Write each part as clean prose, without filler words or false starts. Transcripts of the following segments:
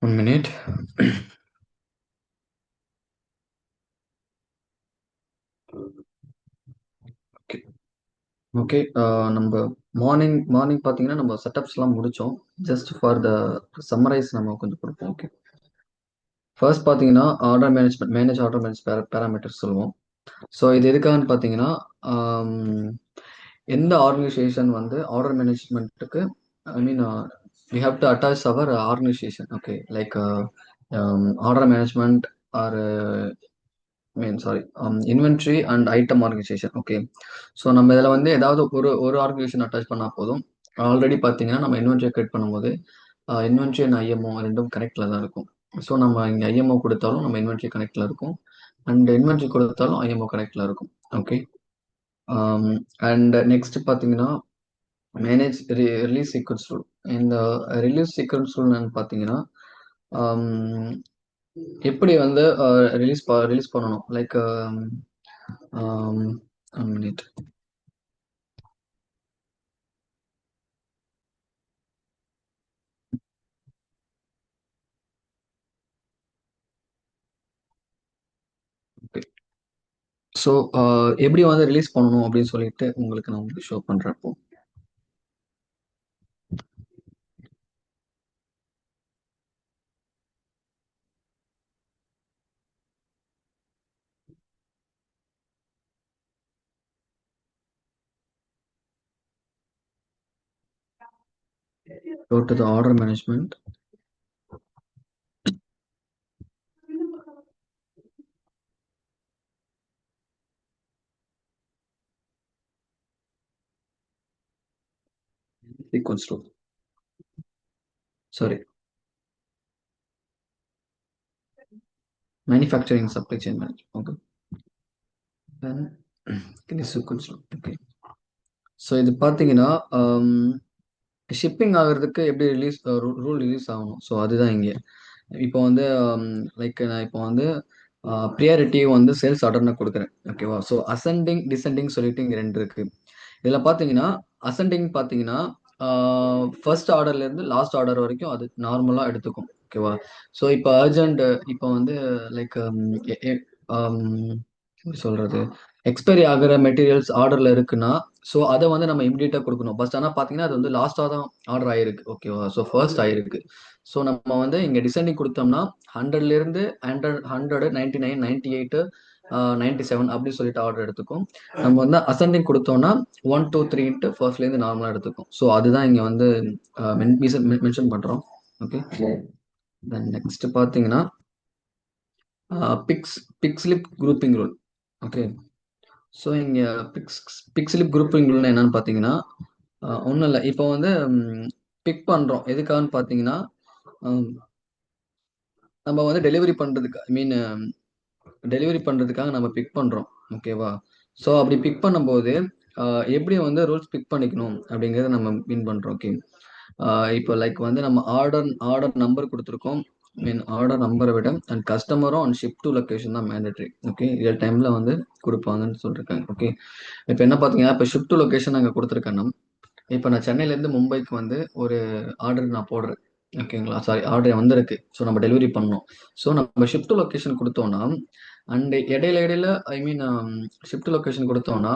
1 minute. Okay. Okay. நம்ம morning morning பார்த்தீங்கன்னா, நம்ம செட்டப்ஸ்லாம் முடிச்சோம். ஜஸ்ட் ஃபார் த சம்மரைஸ் நம்ம கொஞ்சம் குடுப்போம். ஓகே. ஃபர்ஸ்ட் பார்த்தீங்கன்னா, ஆர்டர் மேனேஜ்மென்ட் ஆர்டர் பேராமீட்டர்ஸ் சொல்லுவோம். ஸோ இது எதுக்காகன்னு பார்த்தீங்கன்னா, ஆம், எந்த ஆர்கனைசேஷன் வந்து ஆர்டர் மேனேஜ்மென்ட்டுக்கு I mean we have to attach our organisation. Okay. Like order management or sorry inventory and item organisation. Okay. So நம்ம இதில் வந்து ஏதாவது ஒரு ஒரு ஆர்கனைசேஷன் அட்டாச் பண்ணால் போதும். ஆல்ரெடி பார்த்தீங்கன்னா நம்ம இன்வென்ட்ரி கிரியேட் பண்ணும்போது இன்வென்ட்ரி அண்ட் ஐஎம்ஓ ரெண்டும் கனெக்டில் தான் இருக்கும். ஸோ நம்ம இங்கே ஐஎம்ஓ கொடுத்தாலும் நம்ம இன்வென்ட்ரி கனெக்டில் இருக்கும், அண்ட் இன்வென்ட்ரி கொடுத்தாலும் ஐஎம்ஓ கனெக்டில் இருக்கும். ஓகே. அண்ட் நெக்ஸ்ட் பார்த்தீங்கன்னா மேனேஜ் ரிலீஸ் சீக்வன்ஸ் ரூல். இந்த ரிலீஸ் சீக்வன்ஸ் ரூல் பார்த்தீங்கன்னா எப்படி வந்து ரிலீஸ் பண்ணணும், லைக் மினிட். ஓகே. ஸோ எப்படி வந்து ரிலீஸ் பண்ணணும் அப்படின்னு சொல்லிட்டு உங்களுக்கு நான் உங்களுக்கு ஷோ பண்றப்போ go to the order management. Sequence rule. Sorry, manufacturing supply chain management. Okay. Then this sequence rule. Okay. So இது பார்த்தீங்கன்னா ஷிப்பிங் ஆகிறதுக்கு எப்படி ரூல் ரிலீஸ் ஆகணும். ஸோ அதுதான் இங்கே. இப்போ வந்து லைக் நான் இப்போ வந்து ப்ரியாரிட்டி வந்து சேல்ஸ் ஆர்டர்னு கொடுக்குறேன். ஓகேவா. ஸோ அசெண்டிங் டிசெண்டிங் சொல்லிட்டு இங்கே ரெண்டு இருக்கு. இதில் பார்த்தீங்கன்னா அசெண்டிங் பார்த்தீங்கன்னா ஃபர்ஸ்ட் ஆர்டர்லேருந்து லாஸ்ட் ஆர்டர் வரைக்கும் அது நார்மலாக எடுத்துக்கும். ஓகேவா. ஸோ இப்போ அர்ஜென்ட் இப்போ வந்து லைக் எப்படி சொல்றது, எக்ஸ்பைரி ஆகிற மெட்டீரியல்ஸ் ஆர்டர்ல இருக்குன்னா, ஸோ அதை வந்து நம்ம இமிடியேட்டா கொடுக்கணும். பட் ஆனால் பார்த்தீங்கன்னா அது வந்து லாஸ்ட்டாக தான் ஆர்டர் ஆயிருக்கு. ஓகேவா. ஸோ ஃபர்ஸ்ட் ஆயிருக்கு. ஸோ நம்ம வந்து இங்கே டிசைனிங் கொடுத்தோம்னா 100லேருந்து 100 99 98 97 அப்படி சொல்லிட்டு ஆர்டர் எடுத்துக்கும். நம்ம வந்து அசெண்டிங் கொடுத்தோம்னா 1 2 3ன்ட்டு ஃபர்ஸ்ட்லேருந்து நார்மலாக எடுத்துக்கும். ஸோ அதுதான் இங்கே வந்து மென்ஷன் பண்ணுறோம். ஓகே. தென் நெக்ஸ்ட் பார்த்தீங்கன்னா pick pick slip grouping rule. Okay. So இங்கே பிக்ஸ்லிப் குரூப்பிங் ரூல்னா என்னன்னு பார்த்தீங்கன்னா ஒன்றும் இல்லை. இப்போ வந்து பிக் பண்ணுறோம் எதுக்காகன்னு பார்த்தீங்கன்னா நம்ம வந்து டெலிவரி பண்ணுறதுக்கு டெலிவரி பண்ணுறதுக்காக நம்ம பிக் பண்ணுறோம். ஓகேவா. ஸோ அப்படி பிக் பண்ணும்போது எப்படி வந்து ரூல்ஸ் பிக் பண்ணிக்கணும் அப்படிங்கிறத நம்ம மீன் பண்ணுறோம். ஓகே. இப்போ லைக் வந்து நம்ம ஆர்டர் நம்பர் கொடுத்துருக்கோம். ஆர்டர் நம்பரை விட அண்ட் கஸ்டமரும் அண்ட் ஷிப் டு லொக்கேஷன் தான் மேண்டட்ரி. ஓகே. ரியல் டைமில் வந்து கொடுப்பாங்கன்னு சொல்லியிருக்காங்க. ஓகே. இப்போ என்ன பார்த்தீங்கன்னா இப்போ ஷிப் டு லொக்கேஷன் நாங்கள் கொடுத்துருக்கேன்னா, இப்போ நான் சென்னையிலேருந்து மும்பைக்கு வந்து ஒரு ஆர்டர் நான் போடுறேன். ஓகேங்களா. சாரி, ஆர்டர் வந்திருக்கு. ஸோ நம்ம டெலிவரி பண்ணணும். ஸோ நம்ம ஷிஃப்ட் லொக்கேஷன் கொடுத்தோம்னா அண்ட் இடையில இடையில ஐ மீன் ஷிஃப்ட் லொக்கேஷன் கொடுத்தோம்னா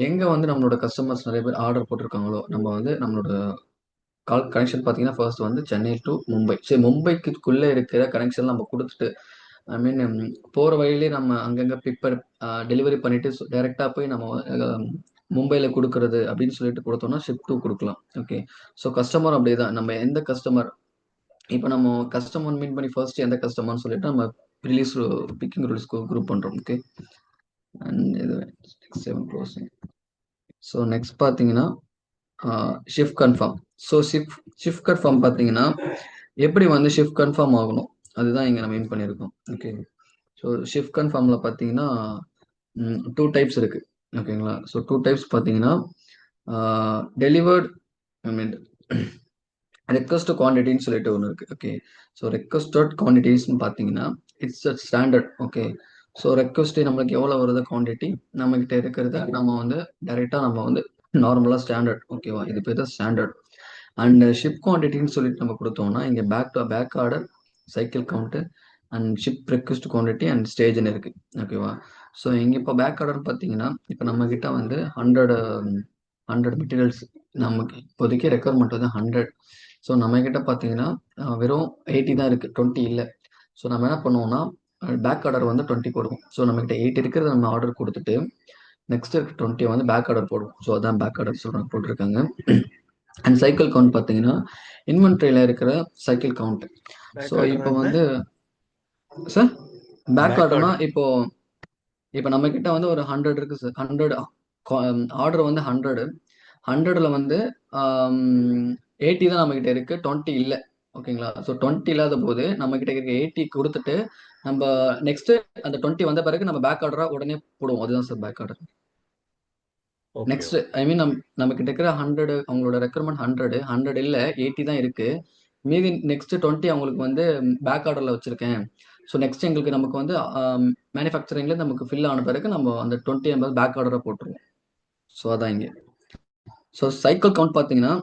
எங்கே வந்து நம்மளோட கஸ்டமர்ஸ் நிறைய பேர் ஆர்டர் போட்டிருக்காங்களோ நம்ம வந்து நம்மளோட கால் கனெக்ஷன் பார்த்தீங்கன்னா ஃபர்ஸ்ட் வந்து சென்னை டு மும்பை. சரி, மும்பைக்குள்ளே இருக்கிற கனெக்ஷன் நம்ம கொடுத்துட்டு ஐ மீன் போகிற வழியிலே நம்ம அங்கங்கே டெலிவரி பண்ணிட்டு டைரெக்டாக போய் நம்ம மும்பையில் கொடுக்கறது அப்படின்னு சொல்லிட்டு கொடுத்தோம்னா ஷிப் டூ கொடுக்கலாம். ஓகே. ஸோ கஸ்டமர் அப்படியே தான். நம்ம எந்த கஸ்டமர் இப்போ நம்ம கஸ்டமர் மீன் பண்ணி ஃபர்ஸ்ட் எந்த கஸ்டமர்னு சொல்லிட்டு நம்ம ரிலீஸ் பிக்கிங் ரூல்ஸ் குரூப் பண்ணுறோம். ஓகே. அண்ட் இது செவன் க்ளோசிங். ஸோ நெக்ஸ்ட் பார்த்தீங்கன்னா shift confirm. So shift confirm பார்த்தீங்கன்னா எப்படி வந்து ஷிஃப்ட் கன்ஃபார்ம் ஆகணும் அதுதான் இங்கே நம்ம மீன் பண்ணியிருக்கோம். ஓகே. ஸோ ஷிஃப்ட் கன்ஃபார்மில் பார்த்தீங்கன்னா டூ டைப்ஸ் இருக்குது. ஓகேங்களா. ஸோ டூ டைப்ஸ் பார்த்தீங்கன்னா டெலிவர்ட் ஐ மீன் ரெக்வஸ்ட் குவான்டிட்டின்னு சொல்லிட்டு ஒன்று இருக்குது. ஓகே. ஸோ ரெக்வஸ்டட் குவான்டிட்டிஸ்னு பார்த்தீங்கன்னா it's a standard. Okay. So request நம்மளுக்கு எவ்வளோ வருது குவான்டிட்டி நம்மக்கிட்ட இருக்கிறத நம்ம வந்து டைரெக்டாக நம்ம வந்து நார்மலாக ஸ்டாண்டர்ட். ஓகேவா. இது பேர் தான் ஸ்டாண்டர்ட். அண்ட் ஷிப் குவான்டிட்டின்னு சொல்லிட்டு நம்ம கொடுத்தோம்னா இங்கே back to back order cycle count and ship request quantity and ஸ்டேஜ்னு இருக்கு. ஓகேவா? ஸோ இங்கே இப்போ பேக் ஆர்டர் பார்த்தீங்கன்னா, இப்போ நம்ம கிட்ட வந்து 100 மெட்டீரியல்ஸ் நமக்கு இப்போதைக்கு ரெக்குவயர்மெண்ட் வந்து 100. ஸோ நம்ம கிட்ட பார்த்தீங்கன்னா வெறும் 80 தான் இருக்கு, 20 இல்லை. ஸோ நம்ம என்ன பண்ணுவோம்னா பேக் ஆர்டர் வந்து 20 போடுவோம். ஸோ நம்மகிட்ட 8 இருக்கிறத நம்ம ஆர்டர் கொடுத்துட்டு நெக்ஸ்ட் 20 வந்து பேக் ஆர்டர் போடுவோம். ஸோ அதான் பேக் ஆர்டர் சொல்றாங்க போட்டிருக்காங்க. அண்ட் சைக்கிள் கவுண்ட் பார்த்தீங்கன்னா இன்வென்ட்ரியில் இருக்கிற சைக்கிள் கவுண்ட். ஸோ பேக் ஆர்டர்னா இப்போ என்ன? வந்து சார் பேக் பேக் ஆர்டர்னா ஆர்டர். இப்போ இப்போ நம்ம கிட்ட வந்து ஒரு 100 இருக்கு சார். 100 ஆர்டர் வந்து 100. 100ல வந்து 80 தான் நம்ம கிட்ட இருக்கு, 20 இல்லை. ஓகேங்களா? ஸோ 20 இல்லாத போது நம்ம கிட்ட இருக்க 80 கொடுத்துட்டு நம்ம நெக்ஸ்ட் அந்த 20 வந்த பிறகு நம்ம பேக் ஆர்டரா உடனே போடுவோம். அதுதான் sir back order. Okay, next okay. I mean நம்ம கிட்ட இருக்கிற 100, அவங்களோட ரெக்குயர்மெண்ட் 100 இல்ல 80 தான் இருக்கு. மீதி நெக்ஸ்ட் 20 அவங்களுக்கு வந்து பேக் ஆர்டர்ல வச்சிருக்கேன். ஸோ நெக்ஸ்ட் எங்களுக்கு நமக்கு வந்து மேனுஃபேக்சரிங்ல நமக்கு ஃபில் ஆன பிறகு நம்ம அந்த 20 எண்பது பேக் ஆர்டரா போட்டுருவோம். ஸோ அதான் இங்க. ஸோ சைக்கிள் கவுண்ட் பார்த்தீங்கன்னா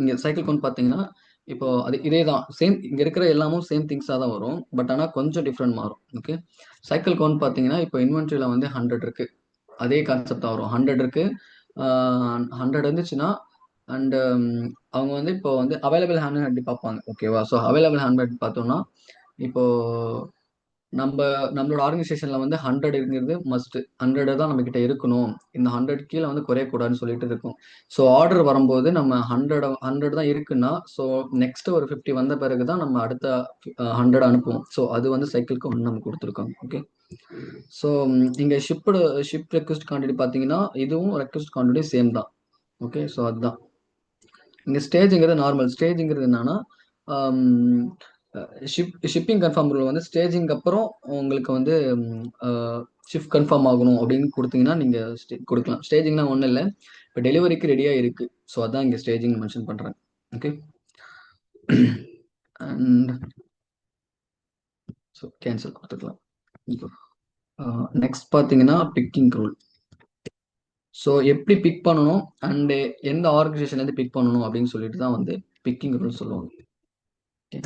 இங்க சைக்கிள் கவுண்ட் பார்த்தீங்கன்னா இப்போ அது இதே தான் சேம். இங்க இருக்கிற எல்லாமும் சேம் திங்ஸாக தான் வரும். பட் ஆனால் கொஞ்சம் டிஃப்ரெண்ட் மாறும். ஓகே. சைக்கிள் கவுண்ட் பார்த்தீங்கன்னா இப்போ இன்வென்ட்ரியில் வந்து 100 இருக்கு. அதே கான்செப்ட் தான் வரும். 100 இருக்கு. 100 இருந்துச்சுன்னா அண்ட் அவங்க வந்து இப்போ வந்து அவைலபிள் ஹேண்ட் எப்படி பார்ப்பாங்க? ஓகேவா? ஸோ அவைலபிள் ஹேண்ட் பார்த்தோம்னா இப்போ நம்மளோட ஆர்கனைசேஷன்ல வந்து 100ங்கிறது மஸ்ட். 100 தான் நம்ம கிட்ட இருக்கணும். இந்த 100 கீழே வந்து குறையக்கூடாதுன்னு சொல்லிட்டு இருக்கும். ஸோ ஆர்டர் வரும்போது நம்ம 100 தான் இருக்குன்னா ஸோ நெக்ஸ்ட் ஒரு 50 வந்த பிறகு தான் நம்ம அடுத்த 100 அனுப்புவோம். ஸோ அது வந்து சைக்கிளுக்கு ஒன்று நம்ம கொடுத்துருக்கோம். ஓகே. ஸோ இங்க ஷிப் ரெக்வஸ்ட் குவான்டிட்டி பார்த்தீங்கன்னா இதுவும் ரெக்வஸ்ட் குவான்டிட்டி சேம் தான். ஓகே. ஸோ அதுதான் இங்க ஸ்டேஜ்ங்கிறது நார்மல். ஸ்டேஜ்ங்கிறது என்னன்னா ஷிப்பிங் கன்ஃபார்ம் ரூல் வந்து ஸ்டேஜிங் அப்புறம் உங்களுக்கு வந்து ஷிஃப்ட் கன்ஃபார்ம் ஆகணும் அப்படின்னு கொடுத்தீங்கன்னா நீங்க கொடுக்கலாம். ஸ்டேஜிங்னா ஒன்றும் இல்லை, இப்போ டெலிவரிக்கு ரெடியா இருக்கு. ஸோ அதான் இங்க ஸ்டேஜிங் மென்ஷன் பண்றாங்க. ஓகே. அண்ட் ஸோ கேன்சல் கொடுத்துக்கலாம். நெக்ஸ்ட் பார்த்தீங்கன்னா பிக்கிங் ரூல். ஸோ எப்படி பிக் பண்ணணும் அண்ட் எந்த ஆர்கனைசேஷன்லேருந்து பிக் பண்ணணும் அப்படின்னு சொல்லிட்டு தான் வந்து பிக்கிங் ரூல் சொல்லுவாங்க. ஓகே.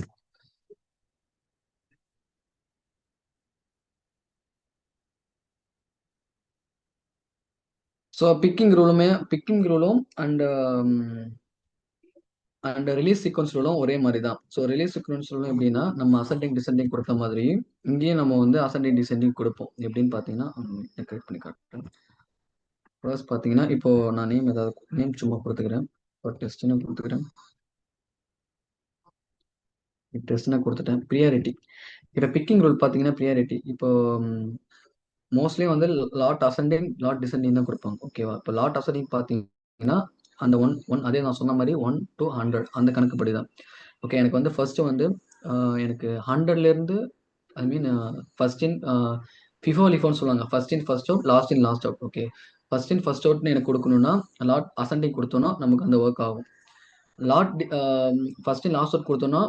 ஸோ பிக்கிங் ரூலும் அண்ட் அண்ட் ரிலீஸ் சீக்வன்ஸ் ரூலும் ஒரே மாதிரி தான். ஸோ ரிலீஸ் சீக்வன்ஸ் ரூலும் எப்படின்னா நம்ம அசெண்டிங் டிசெண்டிங் கொடுத்த மாதிரி இங்கேயும் நம்ம வந்து அசெண்டிங் டிசெண்டிங் கொடுப்போம். எப்படின்னு பார்த்தீங்கன்னா கிரியேட் பண்ணி காட்டுறேன். ஃபர்ஸ்ட் பார்த்தீங்கன்னா இப்போ நான் நேம் சும்மா கொடுத்துக்கிறேன். இப்போ டெஸ்ட்னு கொடுத்துக்கிறேன். டெஸ்ட்னா கொடுத்துட்டேன். ப்ரியாரிட்டி. இப்போ பிக்கிங் ரூல் பார்த்தீங்கன்னா ப்ரியாரிட்டி இப்போ மோஸ்ட்லி வந்து லாட் அசெண்டிங் லாட் டிசெண்டிங் தான் கொடுப்பாங்க. ஓகேவா? இப்போ லாட் அசெண்டிங் பார்த்தீங்கன்னா அந்த அதே நான் சொன்ன மாதிரி 1 to 100 அந்த கணக்குப்படி தான். ஓகே. எனக்கு வந்து ஃபர்ஸ்ட் வந்து எனக்கு 100லேருந்து ஐ மீன் ஃபர்ஸ்ட் இன் ஃபிஃபோ லிஃபோன்னு சொல்லுவாங்க. First in first out, last in last out. Okay. First in first அவுட்னு எனக்கு கொடுக்கணும்னா லாட் அசெண்டிங் கொடுத்தோம்னா நமக்கு அந்த ஒர்க் ஆகும். Lot first in last out கொடுத்தோம்னா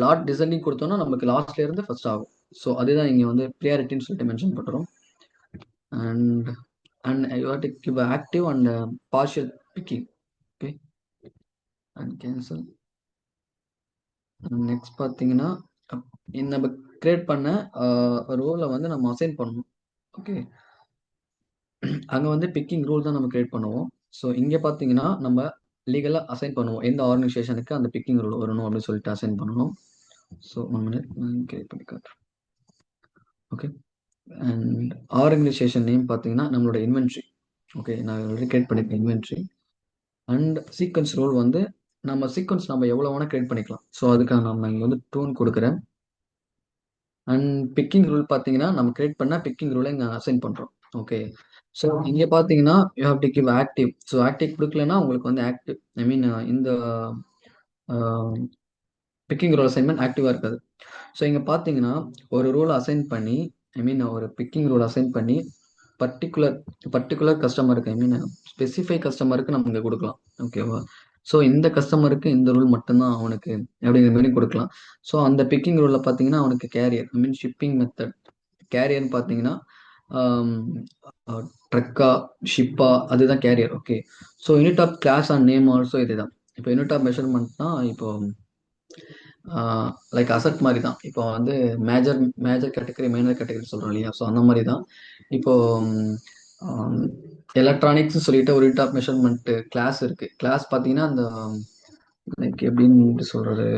லாட் டிசெண்டிங் கொடுத்தோம்னா நமக்கு லாஸ்ட்ல இருந்து ஃபர்ஸ்ட் ஆகும். ஸோ அதுதான் இங்கே வந்து ப்ரியாரிட்டின்னு சொல்லிட்டு மென்ஷன் பண்ணுறோம். and you have to give active and partial picking. Okay. and cancel. Next பார்த்தீங்கன்னா நம்ம கிரியேட் பண்ண ரோலை வந்து நம்ம அசைன் பண்ணணும். ஓகே. அங்கே வந்து பிக்கிங் ரூல் தான் நம்ம கிரியேட் பண்ணுவோம். ஸோ இங்கே பார்த்தீங்கன்னா நம்ம லீகலாக அசைன் பண்ணுவோம் எந்த ஆர்கனைசேஷனுக்கு அந்த பிக்கிங் ரூல் வரணும் அப்படின்னு சொல்லிட்டு அசைன் பண்ணணும். ஸோ 1 minute நான் கிரியேட் பண்ணி காட்டுறேன். ஓகே. அண்ட் ஆர்கனைசேஷன் நேம் பார்த்தீங்கன்னா நம்மளோட இன்வென்ட்ரி. ஓகே. நான் கிரியேட் பண்ணியிருக்கேன் இன்வென்ட்ரி. அண்ட் சீக்வன்ஸ் ரூல் வந்து நம்ம சீக்வன்ஸ் நம்ம எவ்வளோ வேணால் கிரியேட் பண்ணிக்கலாம். ஸோ அதுக்காக நம்ம இங்கே வந்து டூன் கொடுக்குறேன். அண்ட் பிக்கிங் ரூல் பார்த்தீங்கன்னா நம்ம கிரியேட் பண்ண பிக்கிங் ரூலை இங்கே அசைன் பண்ணுறோம். ஓகே. ஸோ இங்கே பார்த்தீங்கன்னா you have to give active. So active கொடுக்கலன்னா உங்களுக்கு வந்து ஆக்டிவ் ஐ மீன் இந்த பிக்கிங் ரூல் அசைன்மெண்ட் ஆக்டிவாக இருக்காது. ஸோ இங்கே பார்த்தீங்கன்னா ஒரு ரூல் அசைன் பண்ணி ஐ மீன் ஒரு பிக்கிங் ரூல் அசைன் பண்ணி பர்டிகுலர் கஸ்டமருக்கு ஐ மீன் ஸ்பெசிஃபை கஸ்டமருக்கு நம்ம இங்கே கொடுக்கலாம். ஓகேவா? ஸோ இந்த கஸ்டமருக்கு இந்த ரூல் மட்டும்தான் அவனுக்கு அப்படிங்கிற மாதிரி கொடுக்கலாம். ஸோ அந்த பிக்கிங் ரூலில் பார்த்தீங்கன்னா அவனுக்கு carrier I mean shipping method கேரியர்னு பார்த்தீங்கன்னா ட்ரக்கா ஷிப்பா அதுதான் carrier. Okay. So unit of class and name also இதுதான். இப்போ யூனிட் ஆஃப் மெஷர்மெண்ட்னா இப்போ லைக் அசட் மாதிரி தான். இப்போ வந்து major major category minor category சொல்கிறோம் இல்லையா? ஸோ அந்த மாதிரி தான். இப்போ எலக்ட்ரானிக்ஸ் சொல்லிட்டு ஒரு யூனிட் ஆஃப் மெஷர்மெண்ட் கிளாஸ் இருக்கு. கிளாஸ் பார்த்தீங்கன்னா அந்த லைக் எப்படின்னு சொல்றது,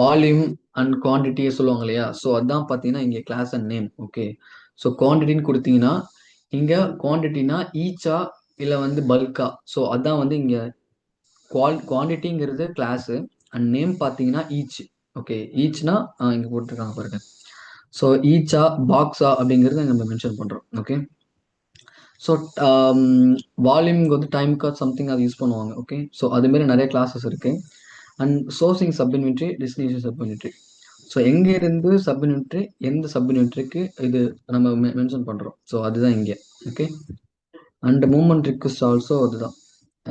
வால்யூம் அண்ட் குவான்டிட்டியை சொல்லுவாங்க இல்லையா? ஸோ அதான் பார்த்தீங்கன்னா இங்கே class and name. Okay, so குவான்டிட்டின்னு கொடுத்தீங்கன்னா இங்கே குவான்டிட்டினா ஈச்சா இல்லை வந்து பல்கா. ஸோ அதான் வந்து இங்கே குவான்டிட்டிங்கிறது கிளாஸு அண்ட் நேம் பார்த்தீங்கன்னா ஈச். ஓகே, ஈச்னா இங்கே போட்டிருக்காங்க பாருங்க. ஸோ ஈச்சா பாக்ஸா அப்படிங்கிறத நம்ம மென்ஷன் பண்ணுறோம். ஓகே, ஸோ வால்யூம்க்கு வந்து டைம் கார்ட் சம்திங் அது யூஸ் பண்ணுவாங்க. ஓகே, ஸோ அதுமாரி நிறைய கிளாஸஸ் இருக்கு. And sourcing subinventory, destination subinventory. So எங்கேருந்து சப்யூனிட்ரி எந்த சப்யூனிட்ரிக்கு இது நம்ம மென்ஷன் பண்ணுறோம். ஸோ அதுதான் இங்கே. Okay, and movement request also அதுதான்.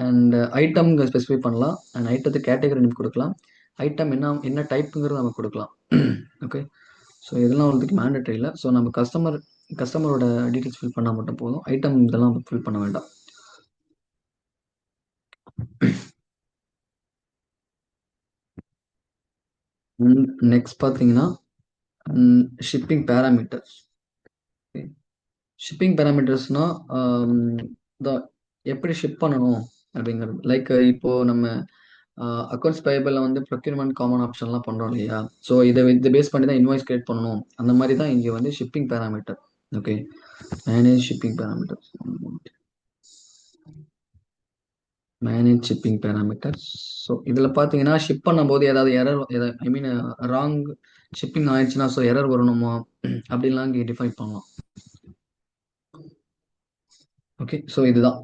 அண்ட் ஐட்டம் ஸ்பெசிஃபை பண்ணலாம். அண்ட் ஐட்டத்துக்கு கேட்டகரி நேம் கொடுக்கலாம். ஐட்டம் என்ன என்ன டைப்புங்கிறது நம்ம கொடுக்கலாம். ஓகே, ஸோ இதெல்லாம் வந்துக்கு மேண்டட்ரி இல்லை. ஸோ நம்ம கஸ்டமரோட டீட்டெயில்ஸ் ஃபில் பண்ணால் மட்டும் போதும். ஐட்டம் இதெல்லாம் ஃபில் பண்ண வேண்டாம். நெக்ஸ்ட் பார்த்தீங்கன்னா ஷிப்பிங் பேராமீட்டர்ஸ். ஷிப்பிங் பேராமீட்டர்ஸ்னா எப்படி ஷிப் பண்ணணும் அப்படிங்கிறது. லைக் இப்போ நம்ம அக்கௌண்ட்ஸ் பேயபிளில் வந்து ப்ரொக்யூர்மெண்ட் காமன் ஆப்ஷன்லாம் பண்ணுறோம் இல்லையா? ஸோ இதை பேஸ் பண்ணி தான் இன்வாய்ஸ் கிரியேட் பண்ணணும். அந்த மாதிரி தான் இங்கே வந்து shipping parameter. Okay, manage shipping parameter. Manage shipping parameter. So இதில் பார்த்தீங்கன்னா ஷிப் பண்ணும்போது ஏதாவது error, I mean wrong shipping ஆயிடுச்சுன்னா ஸோ எரர் வரணுமா அப்படின்லாம் இங்கே டிஃபைன் பண்ணலாம். ஓகே, ஸோ இதுதான்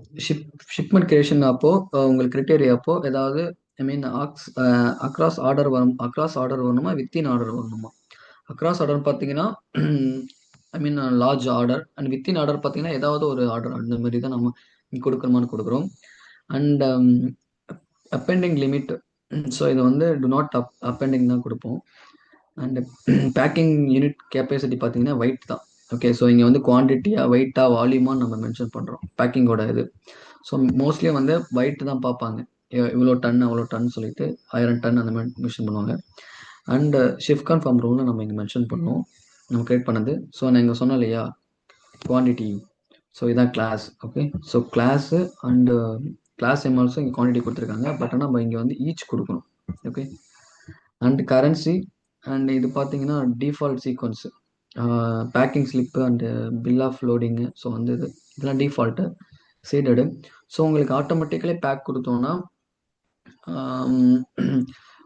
ஷிப்மெண்ட் கிரியேஷன் அப்போ உங்களுக்கு கிரிட்டேரியா அப்போ ஏதாவது ஐ மீன் அக்ராஸ் ஆர்டர் வரணுமா, வித்தின் ஆர்டர் வரணுமா? அக்ராஸ் ஆர்டர் பார்த்தீங்கன்னா I mean large order. And within order பார்த்தீங்கன்னா ஏதாவது ஒரு ஆர்டர் அந்த மாதிரி தான் நம்ம கொடுக்கணுமான்னு கொடுக்குறோம். And அப்பெண்டிங் limit. ஸோ இது வந்து டு நாட் அப்பெண்டிங் தான் கொடுப்போம். அண்ட் பேக்கிங் யூனிட் கெப்பாசிட்டி பார்த்தீங்கன்னா வெயிட் தான். ஓகே, ஸோ இங்கே வந்து குவான்டிட்டியா வெயிட்டா வால்யூமா நம்ம மென்ஷன் பண்ணுறோம் பேக்கிங்கோட இது. ஸோ மோஸ்ட்லி வந்து வெயிட் தான் பார்ப்பாங்க. இவ்வளோ டன் அவ்வளோ டன் சொல்லிட்டு 1000 டன் அந்த மாதிரி மென்ஷன் பண்ணுவாங்க. அண்ட் ஷிஃப்ட் கன்ஃபார்ம் ரூல்னு நம்ம இங்கே மென்ஷன் பண்ணுவோம் நம்ம கிரியேட் பண்ணது. ஸோ நான் இங்கே சொன்னேன் இல்லையா குவான்டிட்டி. ஸோ இதான் class. Okay, so class and class name also இங்கே குவான்டிட்டி கொடுத்துருக்காங்க. பட் ஆனால் நம்ம இங்கே வந்து ஈச் கொடுக்கணும். Okay, and currency. அண்ட் இது பார்த்தீங்கன்னா default sequence, packing slip and bill of lading. So வந்து இதெல்லாம் டிஃபால்ட்டு சீடடு. ஸோ உங்களுக்கு ஆட்டோமேட்டிக்கலி பேக் கொடுத்தோன்னா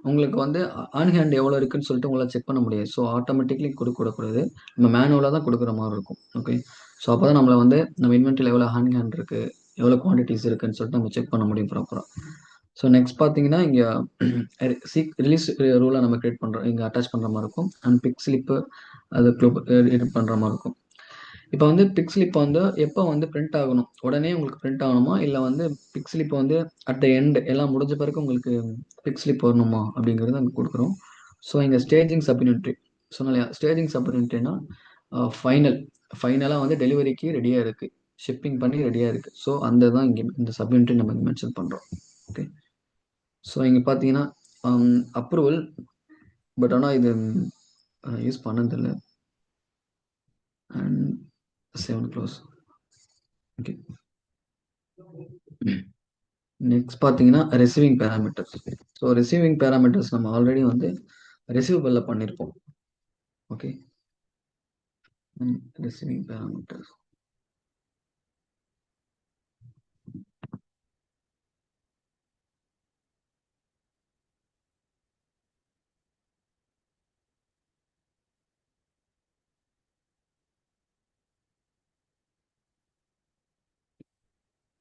உங்களுக்கு வந்து ஆன் ஹேண்ட் எவ்வளோ இருக்குன்னு சொல்லிட்டு உங்களால் செக் பண்ண முடியாது. ஸோ ஆட்டோமேட்டிக்லி கொடுக்கக்கூடாது, நம்ம மேனுவலாக தான் கொடுக்குற மாதிரி இருக்கும். ஓகே, ஸோ அப்போ தான் நம்மளை வந்து நம்ம இன்வென்ட்ரியில் எவ்வளோ ஆன் ஹேண்ட் இருக்குது, எவ்வளோ குவான்டிட்டிஸ் இருக்குன்னு சொல்லிட்டு நம்ம செக் பண்ண முடியும் ப்ராப்பராக. ஸோ நெக்ஸ்ட் பார்த்தீங்கன்னா இங்கே ரிலீஸ் ரூலை நம்ம கிரியேட் பண்ணுறோம், இங்கே அட்டாச் பண்ணுற மாதிரி இருக்கும். அண்ட் பிக் ஸ்லிப்பு அது எடிட் பண்ணுற மாதிரி இருக்கும். இப்போ வந்து பிக் ஸ்லிப் வந்து எப்போ வந்து பிரிண்ட் ஆகணும், உடனே உங்களுக்கு பிரிண்ட் ஆகணுமா, இல்லை வந்து பிக் ஸ்லிப் வந்து அட் த எண்ட் எல்லாம் முடிஞ்ச பிறகு உங்களுக்கு பிக் ஸ்லிப் வரணுமா அப்படிங்கிறது அங்கே கொடுக்குறோம். ஸோ இங்கே ஸ்டேஜிங் சப்யூனிட்ரி சொன்னோம் இல்லையா? ஸ்டேஜிங் சப்யூனிட்ரினா ஃபைனலாக வந்து டெலிவரிக்கு ரெடியாக இருக்குது, ஷிப்பிங் பண்ணி ரெடியாக இருக்குது. ஸோ அந்த தான் இங்கே இந்த சப்யூனிட்ரி நம்ம இங்கே மென்ஷன் பண்ணுறோம். ஓகே, ஸோ இங்கே பார்த்தீங்கன்னா அப்ரூவல். பட் ஆனால் இது யூஸ் பண்ணதில்லை. And save close. Okay, next பார்த்தீங்கன்னா receiving parameters. So receiving parameters நம்ம ஆல்ரெடி வந்து ரிசீவபிள்ல பண்ணியிருப்போம். Okay, receiving parameters.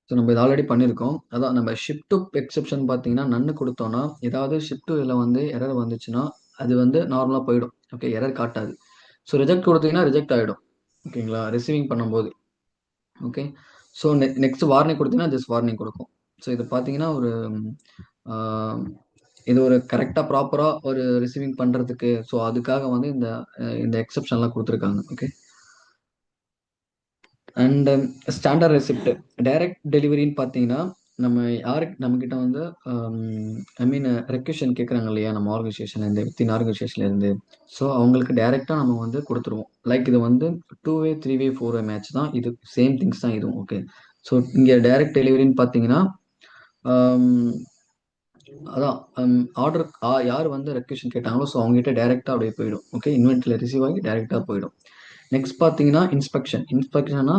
ஸோ நம்ம இது ஆல்ரெடி பண்ணியிருக்கோம். அதான் நம்ம ஷிப் டு எக்ஸெப்ஷன் பார்த்தீங்கன்னா நன்னு கொடுத்தோன்னா ஏதாவது ஷிப் டு இதில் வந்து எரர் வந்துச்சுன்னா அது வந்து நார்மலாக போயிடும். ஓகே, எரர் காட்டாது. ஸோ ரிஜெக்ட் கொடுத்தீங்கன்னா ரிஜெக்ட் ஆகிடும். ஓகேங்களா, ரிசீவிங் பண்ணும்போது. ஓகே, ஸோ நெக்ஸ்ட் வார்னிங் கொடுத்தீங்கன்னா ஜஸ்ட் வார்னிங் கொடுக்கும். ஸோ இது பார்த்தீங்கன்னா ஒரு இது ஒரு கரெக்டாக ப்ராப்பராக ஒரு ரிசீவிங் பண்ணுறதுக்கு, ஸோ அதுக்காக வந்து இந்த எக்ஸெப்ஷன்லாம் கொடுத்துருக்காங்க. Okay, and standard receipt direct டெலிவரின்னு பார்த்தீங்கன்னா நம்ம யாருக்கு நம்ம கிட்ட வந்து ஐ மீன் ரெக்வெஷன் கேட்குறாங்க இல்லையா நம்ம ஆர்கனைசேஷன்லேருந்து வித்தின் ஆர்கனைசேஷன்லேருந்து. ஸோ அவங்களுக்கு டைரெக்டாக நம்ம வந்து கொடுத்துருவோம். லைக் இது வந்து 2 வே 3 வே 4 வே மேட்ச் தான் இது. சேம் திங்ஸ் தான் இதுவும். ஓகே. ஸோ இங்கே டைரக்ட் டெலிவரின்னு பார்த்தீங்கன்னா அதான் ஆர்டர் யார் வந்து ரெக்வெஷன் கேட்டாங்களோ ஸோ அவங்ககிட்ட டைரெக்டாக அப்படியே போயிடும். ஓகே. இன்வென்ட்ரியில் ரிசீவ் ஆகி டைரெக்டாக போயிடும். நெக்ஸ்ட் பார்த்தீங்கன்னா இன்ஸ்பெக்ஷன்னா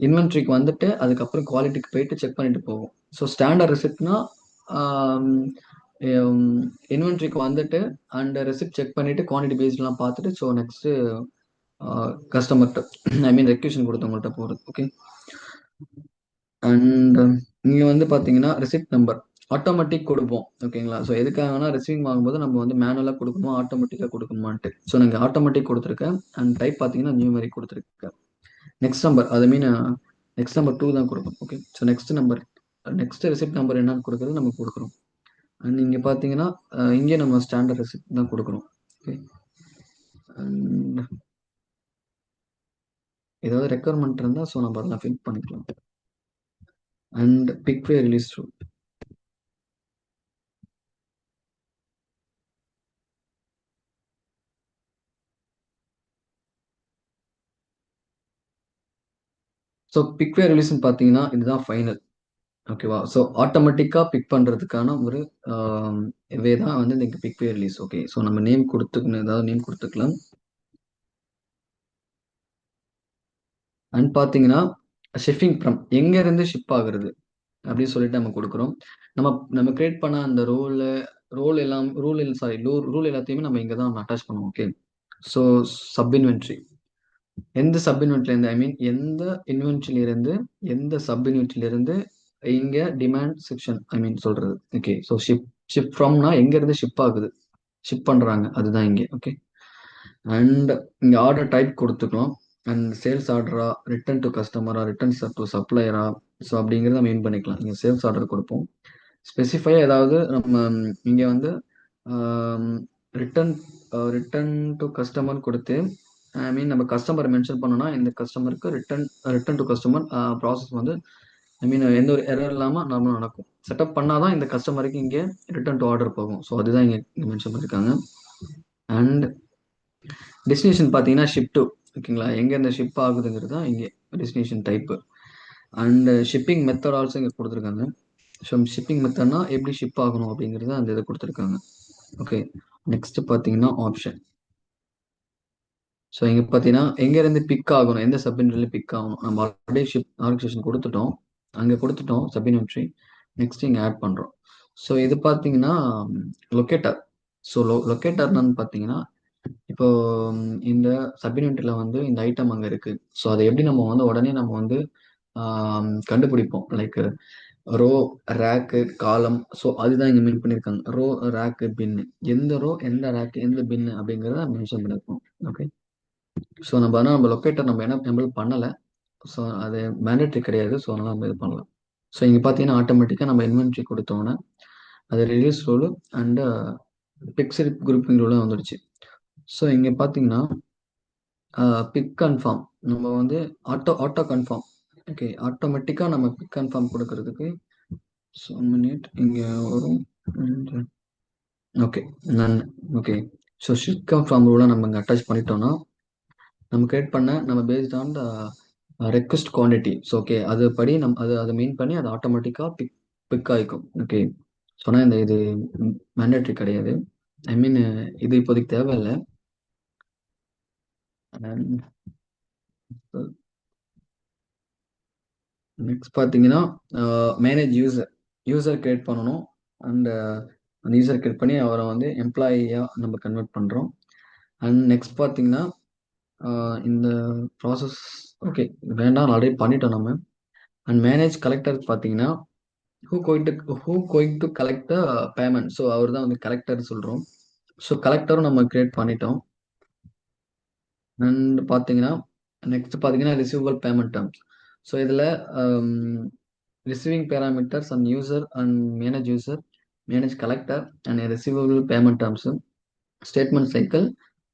இன்வென்ட்ரிக்கு வந்துட்டு அதுக்கப்புறம் குவாலிட்டிக்கு போயிட்டு செக் பண்ணிட்டு போகும். ஸோ ஸ்டாண்டர்ட் ரெசிப்ட்னா இன்வென்ட்ரிக்கு வந்துட்டு அண்ட் ரெசிப்ட் செக் பண்ணிட்டு குவான்டிட்டி பேஸ்ட்லாம் பார்த்துட்டு ஸோ நெக்ஸ்ட்டு கஸ்டமர்கிட்ட ஐ மீன் ரெக்யூஷன் கொடுத்தவங்கள்ட்ட போகிறது. ஓகே. அண்ட் இங்கே வந்து பார்த்தீங்கன்னா ரெசிப்ட் நம்பர் ஆட்டோமேட்டிக் கொடுப்போம். ஓகேங்களா. ஸோ எதுக்காகனா ரிசீவிங் வாங்கும்போது நம்ம வந்து மேனுவலாக கொடுக்கணுமா ஆட்டோமேட்டிக்காக கொடுக்கணுமான்ட்டு. ஸோ நீங்கள் ஆட்டோமேட்டிக் கொடுத்துருக்கேன் அண்ட் டைப் பார்த்தீங்கன்னா நியூமெரிக் கொடுத்துருக்கேன். நெக்ஸ்ட் நம்பர் அது மீன் நெக்ஸ்ட் நம்பர் 2 தான் கொடுக்கணும். Okay. So next receipt number என்னன்னு கொடுக்குறது நம்ம கொடுக்குறோம். அண்ட் இங்கே பார்த்தீங்கன்னா இங்கே நம்ம ஸ்டாண்டர்ட் ரெசிப்ட் தான் கொடுக்குறோம். ஓகே. அண்ட் ஏதாவது ரெக்குவயர்மெண்ட் இருந்தால் ஸோ நம்ம அதெல்லாம் ஃபில் பண்ணிக்கலாம். And pick wave release through. So pick wave ரிலீஸ்ன்னு பார்த்தீங்கன்னா இதுதான் ஃபைனல். ஓகேவா. ஸோ ஆட்டோமேட்டிக்காக பிக் பண்ணுறதுக்கான ஒரு வே தான் வந்து இந்த பிக்வே ரிலீஸ். ஓகே. ஸோ நம்ம நேம் கொடுத்துக்கணும், ஏதாவது நேம் கொடுத்துக்கலாம். அண்ட் பார்த்தீங்கன்னா ஷிப்பிங் ஃப்ரம் எங்கேருந்து ஷிப் ஆகுறது அப்படின்னு சொல்லிட்டு நம்ம கொடுக்குறோம். நம்ம நம்ம கிரியேட் பண்ண அந்த ரூல் எல்லாத்தையுமே நம்ம இங்கே தான் அட்டாச் பண்ணுவோம். ஓகே. ஸோ சப் இன்வென்ட்ரி எந்த சப் இன்வென்ட்ரிலேருந்து ஐ மீன் எந்த இன்வென்ட்ரியிலிருந்து எந்த சப் இன்வென்ட்ரியிலிருந்து இங்கே டிமாண்ட் செக்ஷன் ஐ மீன் சொல்றது. ஓகே. ஸோ ஷிப் ஃப்ரம்னா எங்கேருந்து ஷிப் ஆகுது ஷிப் பண்ணுறாங்க அதுதான் இங்கே. ஓகே. அண்ட் இங்கே ஆர்டர் டைப் கொடுத்துக்கலாம். அண்ட் சேல்ஸ் ஆர்டரா ரிட்டர்ன் டு கஸ்டமரா ரிட்டர்ன் டு சப்ளையரா ஸோ அப்படிங்கிறத மெயின் பண்ணிக்கலாம். இங்கே சேல்ஸ் ஆர்டர் கொடுப்போம். ஸ்பெசிஃபையாக ஏதாவது நம்ம இங்கே வந்து ரிட்டர்ன் ரிட்டர்ன் டு கஸ்டமர் கொடுத்து ஐ மீன் நம்ம கஸ்டமர் மென்ஷன் பண்ணோம்னா இந்த கஸ்டமருக்கு ரிட்டர்ன் டு கஸ்டமர் ப்ராசஸ் வந்து ஐ மீன் எந்த ஒரு எரர் இல்லாமல் நார்மலாக நடக்கும். செட்டப் பண்ணாதான் இந்த கஸ்டமருக்கு இங்கே ரிட்டர்ன் டு ஆர்டர் போகும். ஸோ அதுதான் இங்கே மென்ஷன் பண்ணியிருக்காங்க. அண்ட் டெஸ்டினேஷன் பார்த்தீங்கன்னா ஷிப் டு. ஓகேங்களா. எங்கே இந்த ஷிப் ஆகுதுங்கிறது தான் இங்கே destination type. And shipping method also இங்கே கொடுத்துருக்காங்க. ஸோ ஷிப்பிங் மெத்தட்னா எப்படி ஷிப் ஆகணும் அப்படிங்கிறது அந்த இதை கொடுத்துருக்காங்க. ஓகே. நெக்ஸ்ட் பார்த்தீங்கன்னா ஆப்ஷன். ஸோ இங்கே பார்த்தீங்கன்னா எங்கேருந்து பிக் ஆகணும் எந்த சப்இன்வென்ட்ரியில் பிக் ஆகணும் நம்ம ஆல்ரெடி ஷிப் ஆர்கனைசேஷன் கொடுத்துட்டோம். அங்கே கொடுத்துட்டோம் சப்இன்வென்ட்ரி. நெக்ஸ்ட் இங்கே ஆட் பண்ணுறோம். ஸோ இது பார்த்தீங்கன்னா லொக்கேட்டர். ஸோ லொக்கேட்டர்னு பார்த்தீங்கன்னா இப்போ இந்த சப்இன்வென்ட்ரியில் வந்து இந்த ஐட்டம் அங்கே இருக்குது. ஸோ அதை எப்படி நம்ம வந்து உடனே நம்ம வந்து கண்டுபிடிப்போம். லைக் ரோ ரேக்கு காலம். ஸோ அதுதான் இங்கே மென் பண்ணியிருக்காங்க. ரோ ரேக்கு பின்னு எந்த ரோ எந்த ரேக்கு எந்த பின்னு அப்படிங்கிறத மென்ஷன் பண்ணியிருக்கோம். ஓகே. ஸோ நம்ம லொக்கேட்டர் நம்ம என்ன எம்பல் பண்ணலை. ஸோ அது மேண்டேட்ரி கிடையாது. ஸோ அதனால் நம்ம இது பண்ணலாம். ஸோ இங்கே பார்த்தீங்கன்னா ஆட்டோமேட்டிக்காக நம்ம இன்வென்ட்ரி கொடுத்தோன்னே அது release rule and pick slip grouping ரூலும் வந்துடுச்சு. ஸோ இங்கே பார்த்தீங்கன்னா பிக் கன்ஃபார்ம் நம்ம வந்து ஆட்டோ கன்ஃபார்ம். ஓகே. ஆட்டோமேட்டிக்காக நம்ம பிக் கன்ஃபார்ம் கொடுக்கறதுக்கு ஸோ மினிட் இங்கே வரும். ஓகே. நான் ஓகே. ஸோ ஷிப் கன்ஃபார்ம் ரூலை நம்ம இங்கே அட்டாச் பண்ணிட்டோம்னா நம்ம கிரியேட் பண்ண நம்ம based on the request quantity. So okay. அது படி அதை மீன் பண்ணி அது ஆட்டோமேட்டிக்காக பிக் ஆகிக்கும். ஓகே. சொன்னால் இது மேண்டேட்ரி கிடையாது. ஐ மீன் இது இப்போதைக்கு தேவையில்லை. நெக்ஸ்ட் பார்த்தீங்கன்னா மேனேஜ் யூசர் கிரியேட் பண்ணணும். அண்ட் அந்த யூசர் கிரியேட் பண்ணி அவரை வந்து எம்ப்ளாயியாக நம்ம கன்வெர்ட் பண்ணுறோம். அண்ட் நெக்ஸ்ட் பார்த்தீங்கன்னா இந்த ப்ராசஸ் ஓகே வேண்டாம் ஆல்ரெடி பண்ணிட்டோம் நம்ம. அண்ட் மேனேஜ் கலெக்டர் பார்த்தீங்கன்னா who going to collect the payment. So அவர் தான் வந்து கலெக்டர் சொல்கிறோம். ஸோ கலெக்டரும் நம்ம கிரியேட் பண்ணிட்டோம். அண்ட் பார்த்தீங்கன்னா நெக்ஸ்ட் பார்த்தீங்கன்னா ரிசீவபிள் பேமெண்ட் டேர்ம்ஸ். ஸோ இதில் receiving parameters and user and manage collector and receivable payment terms statement cycle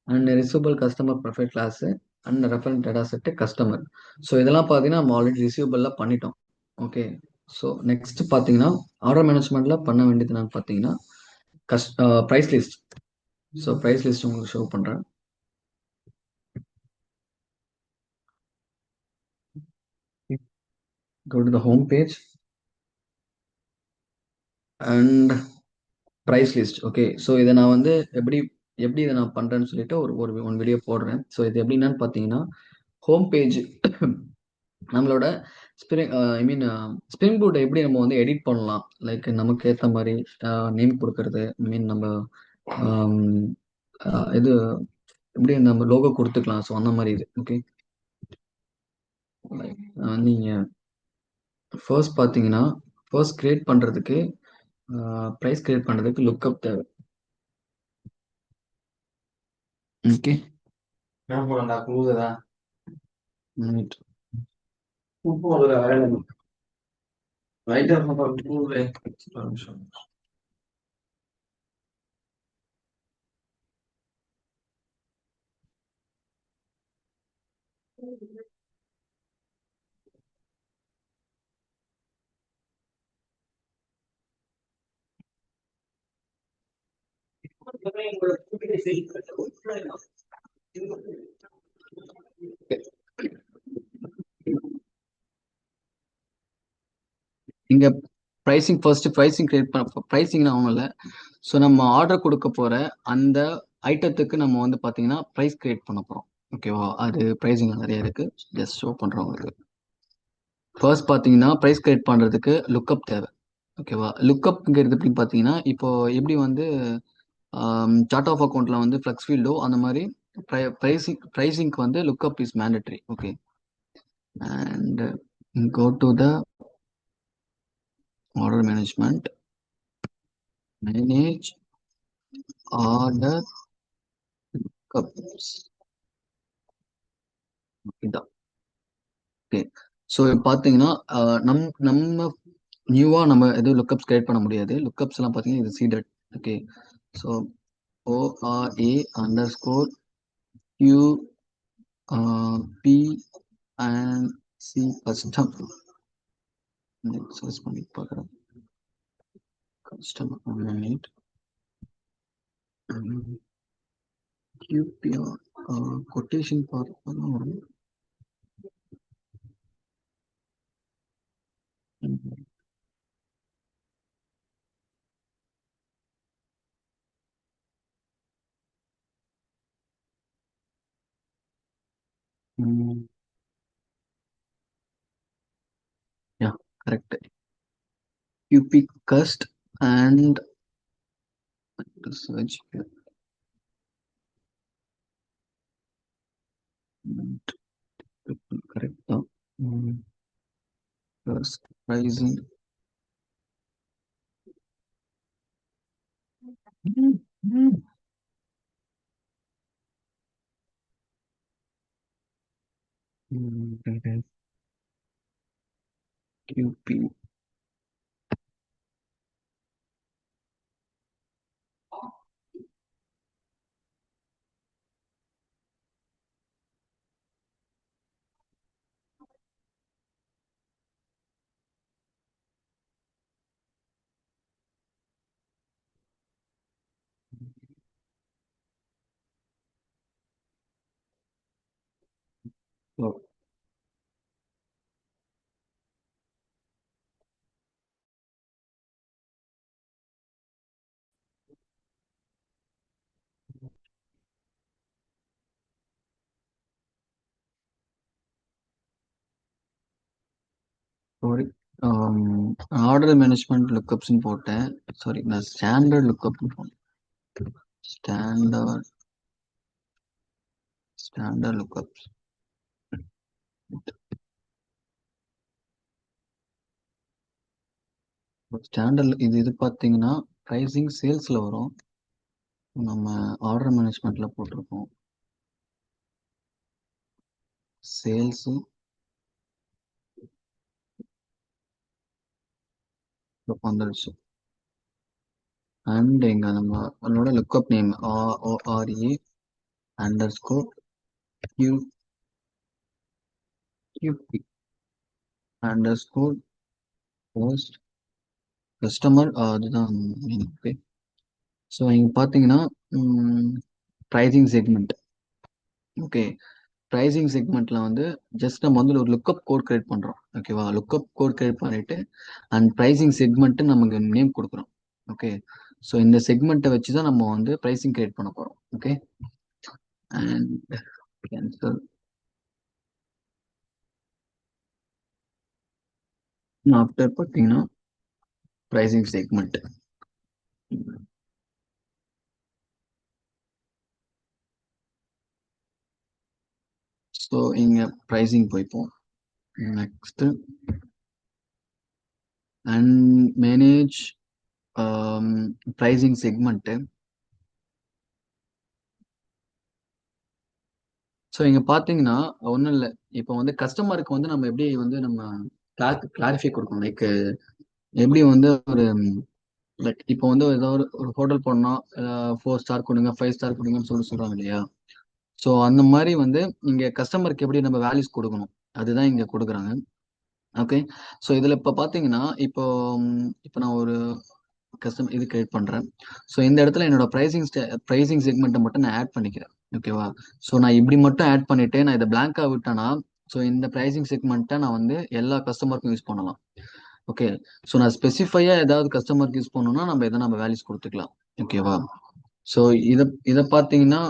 and receivable customer profile class and reference data set customer. So இதெல்லாம் பார்த்தீங்கன்னா நம்ம already ரிசீவபிளில் பண்ணிட்டோம். Okay. So next பார்த்தீங்கன்னா, order மேனேஜ்மெண்ட்ல பண்ண வேண்டியது என்னன்னு பார்த்தீங்கன்னா, price list. So price list உங்களுக்கு ஷோ பண்றேன். Go to the home page and price list. Okay. So இதை நான் வந்து எப்படி எப்படி இதை நான் பண்றேன்னு சொல்லிட்டு ஒரு ஒரு ஒன் வீடியோ போடுறேன். ஸோ இது எப்படின்னு பார்த்தீங்கன்னா, ஹோம் பேஜ் நம்மளோட ஐ மீன் ஸ்ப்ரிங் பூட்டை எப்படி நம்ம வந்து எடிட் பண்ணலாம், லைக் நமக்கு ஏற்ற மாதிரி நேம் கொடுக்கறது, ஐ மீன் நம்ம ஆம், இது எப்படி நம்ம லோகோ கொடுத்துக்கலாம். ஸோ அந்த மாதிரி இது ஓகே. நீங்க ஃபர்ஸ்ட் பார்த்தீங்கன்னா, ஃபர்ஸ்ட் கிரியேட் பண்றதுக்கு ப்ரைஸ் கிரியேட் பண்றதுக்கு லுக்அப் தேவை. ஓகே. Right. இங்க ப்ரைசிங் கிரியேட் பண்ண ப்ரைசிங்னு ஒன்றும் இல்லை. ஸோ நம்ம ஆர்டர் கொடுக்க போற அந்த ஐட்டத்துக்கு நம்ம வந்து பார்த்தீங்கன்னா ப்ரைஸ் கிரியேட் பண்ண போறோம். ஓகேவா? அது ப்ரைசிங் நிறைய இருக்கு. ஜஸ்ட் ஷோ பண்றோம் உங்களுக்கு. ஃபர்ஸ்ட் பார்த்தீங்கன்னா ப்ரைஸ் கிரியேட் பண்றதுக்கு லுக்அப் தேவை. ஓகேவா? லுக்அப்ங்கிறது எப்படின்னு பார்த்தீங்கன்னா, இப்போ எப்படி வந்து சார்ட் ஆஃப் அக்கௌண்ட்ல வந்து ஃப்ளெக்ஸ் ஃபீல்டோ அந்த மாதிரி ப்ரைசிங்க்கு வந்து lookup is mandatory. Okay. And go to the order management, manage order cups. இதான். ஓகே. ஸோ பார்த்தீங்கன்னா நம்ம நியூவா நம்ம எதுவும் லுக்கப்ஸ் கிரியேட் பண்ண முடியாது. லுக்கப்ஸ் எல்லாம் பார்த்தீங்கன்னா இது seeded. Okay. So ORA underscore Q P and C custom. Search பண்ணி பார்க்குறேன். கஸ்டம் QPR கொட்டேஷன் பார்க்கலாம் வரும். Yeah, correct. QP cust and search correct தான். First pricing. QP. So, sorry. Order management லுக்கப்ஸ்ன்னு போட்டேன். சாரி, நான் ஸ்டாண்டர்ட் லுக்கப்னு போட்டேன். Standard standard lookups. ஸ்டாண்டர்ட் இது பார்த்தீங்கன்னா ப்ரைசிங் சேல்ஸ்ல வரும். நம்ம ஆர்டர் மேனேஜ்மெண்ட்ல போட்டிருக்கோம். சேல்ஸ் வந்துருச்சு. அண்ட் இங்க நம்மளோட lookup name ORA underscore QP underscore first customer அதுதான் மெயின். ஓகே. ஸோ இங்கே பார்த்தீங்கன்னா ப்ரைசிங் செக்மெண்ட். ஓகே. ப்ரைசிங் செக்மெண்ட்ல வந்து ஜஸ்ட் நம்ம வந்து ஒரு லுக்கப் கோட் கிரியேட் பண்றோம். ஓகேவா? லுக்கப் கோட் கிரியேட் பண்ணிட்டு அண்ட் ப்ரைசிங் செக்மெண்ட் நமக்கு நேம் கொடுக்குறோம். ஓகே. ஸோ இந்த செக்மெண்ட்டை வச்சு தான் நம்ம வந்து ப்ரைசிங் கிரியேட் பண்ண போறோம். ஓகே. And cancel. ஆஃப்டர் பார்த்தீங்கன்னா ப்ரைசிங் செக்மெண்ட். ஸோ இங்க ப்ரைசிங் போய்ப்போம். Next and manage pricing segment. So இங்க பாத்தீங்கன்னா ஒன்றும் இல்லை. இப்போ வந்து கஸ்டமருக்கு வந்து நம்ம எப்படி வந்து நம்ம கிளாரிஃபை கொடுக்கணும். லைக் எப்படி வந்து ஒரு லைக் இப்போ வந்து ஏதோ ஒரு ஹோட்டல் போனோம், 4 ஸ்டார் கொடுங்க, 5 ஸ்டார் கொடுங்கன்னு சொல்றாங்க இல்லையா? ஸோ அந்த மாதிரி வந்து இங்க கஸ்டமருக்கு எப்படி நம்ம வேல்யூஸ் கொடுக்கணும், அதுதான் இங்க கொடுக்குறாங்க. ஓகே. ஸோ இதுல இப்போ பாத்தீங்கன்னா இப்போ நான் ஒரு கஸ்டம் இது கிரியேட் பண்றேன். ஸோ இந்த இடத்துல என்னோட ப்ரைசிங் செக்மெண்ட்டை மட்டும் நான் ஆட் பண்ணிக்கிறேன். ஓகேவா? ஸோ நான் இப்படி மட்டும் ஆட் பண்ணிட்டு நான் இதை பிளாங்கா விட்டேன்னா, ஸோ இந்த ப்ரைசிங் செக்மெண்ட்டை நான் வந்து எல்லா கஸ்டமருக்கும் யூஸ் பண்ணலாம். ஓகே. ஸோ நான் ஸ்பெசிஃபையா ஏதாவது கஸ்டமருக்கு யூஸ் பண்ணணும்னா நம்ம வேல்யூஸ் கொடுத்துக்கலாம். ஓகேவா? ஸோ இதை இதை பார்த்தீங்கன்னா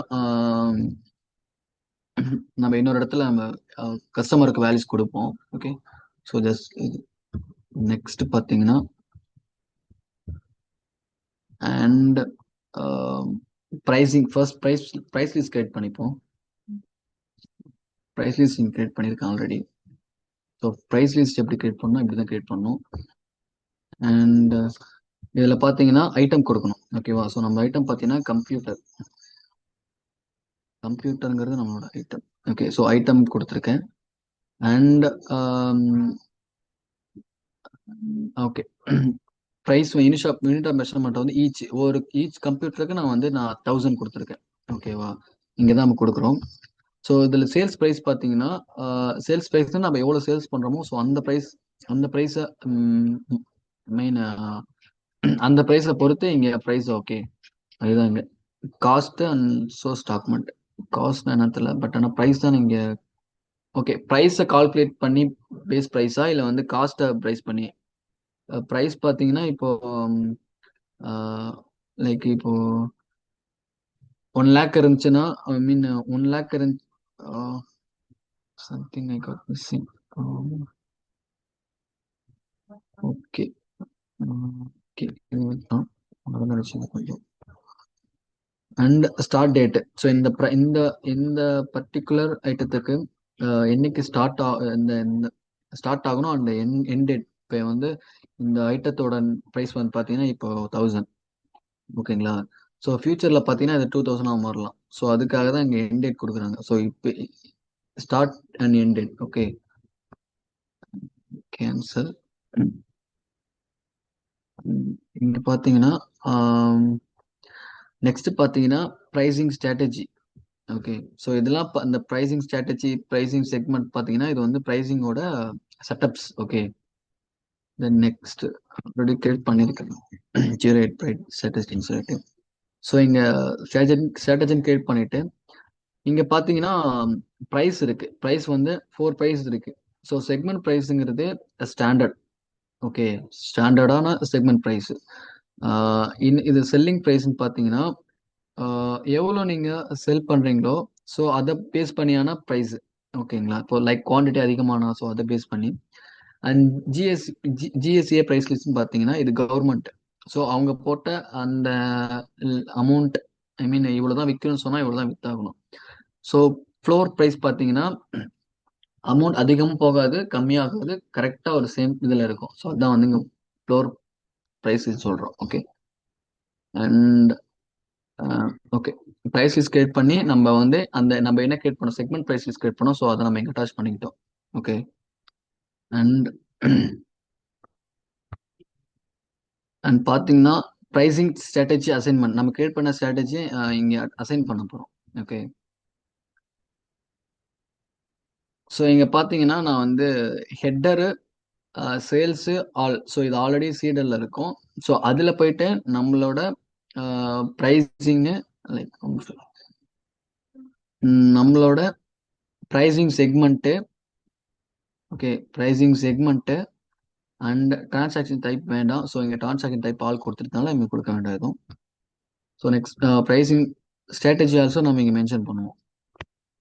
நம்ம இன்னொரு இடத்துல நம்ம கஸ்டமருக்கு வேல்யூஸ் கொடுப்போம். ஓகே. ஸோ ஜஸ்ட் நெக்ஸ்ட் பார்த்தீங்கன்னா and pricing first prize list create பண்ணிப்போம். ப்ரைஸ் லிஸ்ட் கிரியேட் பண்ணியிருக்கேன் ஆல்ரெடி. ஸோ ப்ரைஸ் லிஸ்ட் எப்படி கிரியேட் பண்ணணும், இப்படி தான் கிரியேட் பண்ணணும். அண்ட் இதில் பார்த்தீங்கன்னா ஐட்டம் கொடுக்கணும். ஓகேவா? ஸோ நம்ம ஐட்டம் பார்த்தீங்கன்னா கம்ப்யூட்டருங்கிறது நம்மளோட ஐட்டம். ஓகே. ஸோ ஐட்டம் கொடுத்துருக்கேன். And okay. Price unit of measurement வந்து ஈச் கம்ப்யூட்டருக்கு நான் 1000 கொடுத்துருக்கேன். ஓகேவா? இங்கே தான் நம்ம கொடுக்குறோம். ஸோ இதில் சேல்ஸ் ப்ரைஸ் பார்த்தீங்கன்னா சேல்ஸ் ப்ரைஸ் நம்ம எவ்வளோ சேல்ஸ் பண்ணுறோமோ ஸோ அந்த ப்ரைஸை மெயின் அந்த ப்ரைஸை பொறுத்து இங்கே ப்ரைஸ். ஓகே. அதுதான் இங்கே cost and source document. Cost என்ன தெரியல, பட் ஆனால் ப்ரைஸ் தான் இங்கே. ஓகே. ப்ரைஸை கால்குலேட் பண்ணி பேஸ் ப்ரைஸா இல்லை வந்து காஸ்ட்டை ப்ரைஸ் பண்ணி ப்ரைஸ் பார்த்தீங்கன்னா இப்போ லைக் இப்போ 1 lakh இருந்துச்சுன்னா ஐ மீன் 1 lakh இருந்து something I got missing. Okay. Okay. கொஞ்சம் அண்ட் ஸ்டார்ட் டேட். ஸோ இந்த இந்த பர்டிகுலர் ஐட்டத்துக்கு என்னைக்கு இந்த ஸ்டார்ட் ஆகணும் அந்த என் டேட். இப்போ வந்து இந்த ஐட்டத்தோட ப்ரைஸ் வந்து பார்த்தீங்கன்னா இப்போ 1000. ஓகேங்களா? ஸோ ஃபியூச்சரில் பார்த்தீங்கன்னா இது 2000 மாறலாம். ஸோ அதுக்காக தான் இங்கே என் டேட் கொடுக்குறாங்க. ஸோ இப்போ start and N date. Okay. Cancel. இங்கே பார்த்தீங்கன்னா நெக்ஸ்ட் பார்த்தீங்கன்னா ப்ரைசிங் ஸ்ட்ராட்டஜி. ஓகே. ஸோ இதெல்லாம் அந்த ப்ரைசிங் ஸ்ட்ராட்டஜி ப்ரைசிங் செக்மெண்ட் பார்த்தீங்கன்னா இது வந்து ப்ரைசிங்கோட setups. Okay. Then next already create பண்ணியிருக்கேன் 08 ப்ரைட் ஸ்ட்ராட்டஜின்னு சொல்லிட்டு. ஸோ இங்கே ஸ்ட்ராட்டஜின்னு கிரியேட் பண்ணிட்டு இங்கே பார்த்தீங்கன்னா ப்ரைஸ் இருக்கு. ப்ரைஸ் வந்து 4 ப்ரைஸ் இருக்கு. ஸோ செக்மெண்ட் ப்ரைஸுங்கிறது ஸ்டாண்டர்ட். ஓகே. ஸ்டாண்டர்டான செக்மெண்ட் ப்ரைஸ். இது செல்லிங் ப்ரைஸ்ன்னு பார்த்தீங்கன்னா எவ்வளோ நீங்கள் செல் பண்ணுறீங்களோ ஸோ அதை பேஸ் பண்ணியான ப்ரைஸ். ஓகேங்களா? இப்போ லைக் குவான்டிட்டி அதிகமானா ஸோ அதை பேஸ் பண்ணி அண்ட் ஜிஎஸ்ஏ ப்ரைஸ் லிஸ்ட்னு பார்த்தீங்கன்னா இது கவர்மெண்ட். ஸோ அவங்க போட்ட அந்த அமௌண்ட் ஐ மீன் இவ்வளோ தான் விற்கணும்னு சொன்னால் இவ்வளோ தான் விற்றாகணும். ஸோ ஃப்ளோர் ப்ரைஸ் பார்த்தீங்கன்னா அமௌண்ட் அதிகமும் போகாது கம்மியாகாது, கரெக்டாக ஒரு சேம் இதில் இருக்கும். ஸோ அதான் வந்து இங்கே ஃப்ளோர் ப்ரைஸ் சொல்கிறோம். Okay. And okay. Price list create பண்ணி நம்ம வந்து நம்ம என்ன கிரியேட் பண்ணோம், செக்மெண்ட் ப்ரைஸ் லிஸ்ட் கிரியேட் பண்ணோம். ஸோ அதை நம்ம இங்கே அட்டாச் பண்ணிக்கிட்டோம். ஓகே. அண்ட் அண்ட் பார்த்தீங்கன்னா ப்ரைசிங் ஸ்ட்ராட்டஜி அசைன்மெண்ட் நம்ம கிரியேட் பண்ண ஸ்ட்ராட்டஜி இங்கே அசைன் பண்ண போகிறோம். ஓகே. ஸோ இங்கே பார்த்தீங்கன்னா நான் வந்து ஹெட்டரு சேல்ஸு ஆல். ஸோ இது ஆல்ரெடி சீடல்ல இருக்கும். ஸோ அதில் போயிட்டு நம்மளோட ப்ரைஸிங்கு லைக் நம்மளோட pricing segment, okay, pricing segment and transaction type வேண்டாம். ஸோ இங்கே டிரான்சாக்ஷன் டைப் ஆல் கொடுத்துருக்கனால இங்கே கொடுக்க வேண்டியதும். So next pricing strategy also நம்ம இங்கே மென்ஷன் பண்ணுவோம்.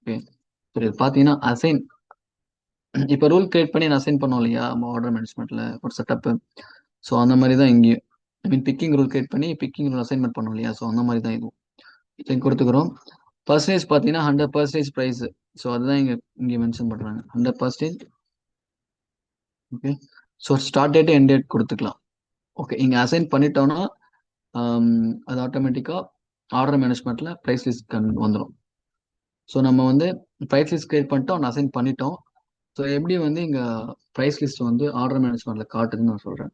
ஓகே, ஸோ இது பார்த்தீங்கன்னா அசைன், இப்போ ரூல் கிரியேட் பண்ணி நான் அசைன் பண்ணோம் இல்லையா நம்ம ஆர்டர் மேனேஜ்மெண்ட்டில் ஒரு செட்டப்பு. ஸோ அந்த மாதிரி தான் இங்கேயும் ஐ மீன் பிக்கிங் ரூல் கிரியேட் பண்ணி பிக்கிங் ரூல் அசைன்மெண்ட் பண்ணோம் இல்லையா. ஸோ அந்த மாதிரி தான் இதுவும் இங்கே கொடுத்துக்கிறோம். பர்சன்டேஜ் பார்த்தீங்கன்னா 100% ப்ரைஸ். ஸோ அதுதான் இங்கே மென்ஷன் பண்ணுறாங்க 100%. Okay, so start date end date கொடுத்துக்கலாம். ஓகே, இங்கே அசைன் பண்ணிட்டோம்னா அது ஆட்டோமேட்டிக்காக ஆர்டர் மேனேஜ்மெண்ட்டில் ப்ரைஸ் லிஸ்ட் வந்துடும். ஸோ நம்ம வந்து ப்ரைஸ் லிஸ்ட் கிரியேட் பண்ணிட்டோம், அசைன் பண்ணிட்டோம். ஸோ எப்படி வந்து இங்கே ப்ரைஸ் லிஸ்ட் வந்து ஆர்டர் மேனேஜ்மெண்ட்டில் காட்டுதுன்னு நான் சொல்கிறேன்.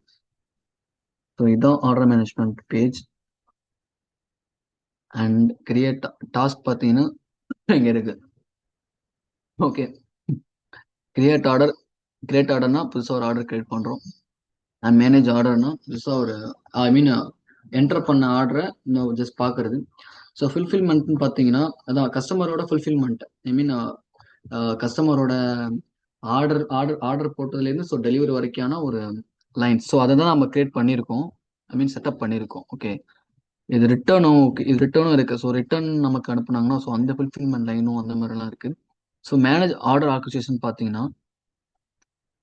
ஸோ இதுதான் order management page and create task பார்த்தீங்கன்னா இங்கே இருக்கு. ஓகே, கிரியேட் ஆர்டர்னா புதுசாக ஒரு ஆர்டர் கிரியேட் பண்ணுறோம். அண்ட் மேனேஜ் ஆர்டர்னா புதுசாக ஒரு ஐ மீன் என்டர் பண்ண ஆர்டரை இன்னும் ஜஸ்ட் பார்க்கறது. ஸோ ஃபுல்ஃபில்மெண்ட்னு பார்த்தீங்கன்னா அதான் கஸ்டமரோட ஃபுல்ஃபில்மெண்ட். ஐ மீன் கஸ்டமரோட ஆர்டர் போட்டதுலேருந்து ஸோ டெலிவரி வரைக்கான ஒரு லைன். ஸோ அதை தான் நம்ம கிரியேட் பண்ணியிருக்கோம், ஐ மீன் செட்டப் பண்ணியிருக்கோம். ஓகே, இது ரிட்டர்னும் இருக்கு. ஸோ ரிட்டர்ன் நமக்கு அனுப்புனாங்கன்னா ஸோ அந்த ஃபுல்ஃபில்மெண்ட் லைனும் அந்த மாதிரிலாம் இருக்கு. ஸோ மேனேஜ் ஆர்டர் ஆர்கனைசேஷன் பார்த்தீங்கன்னா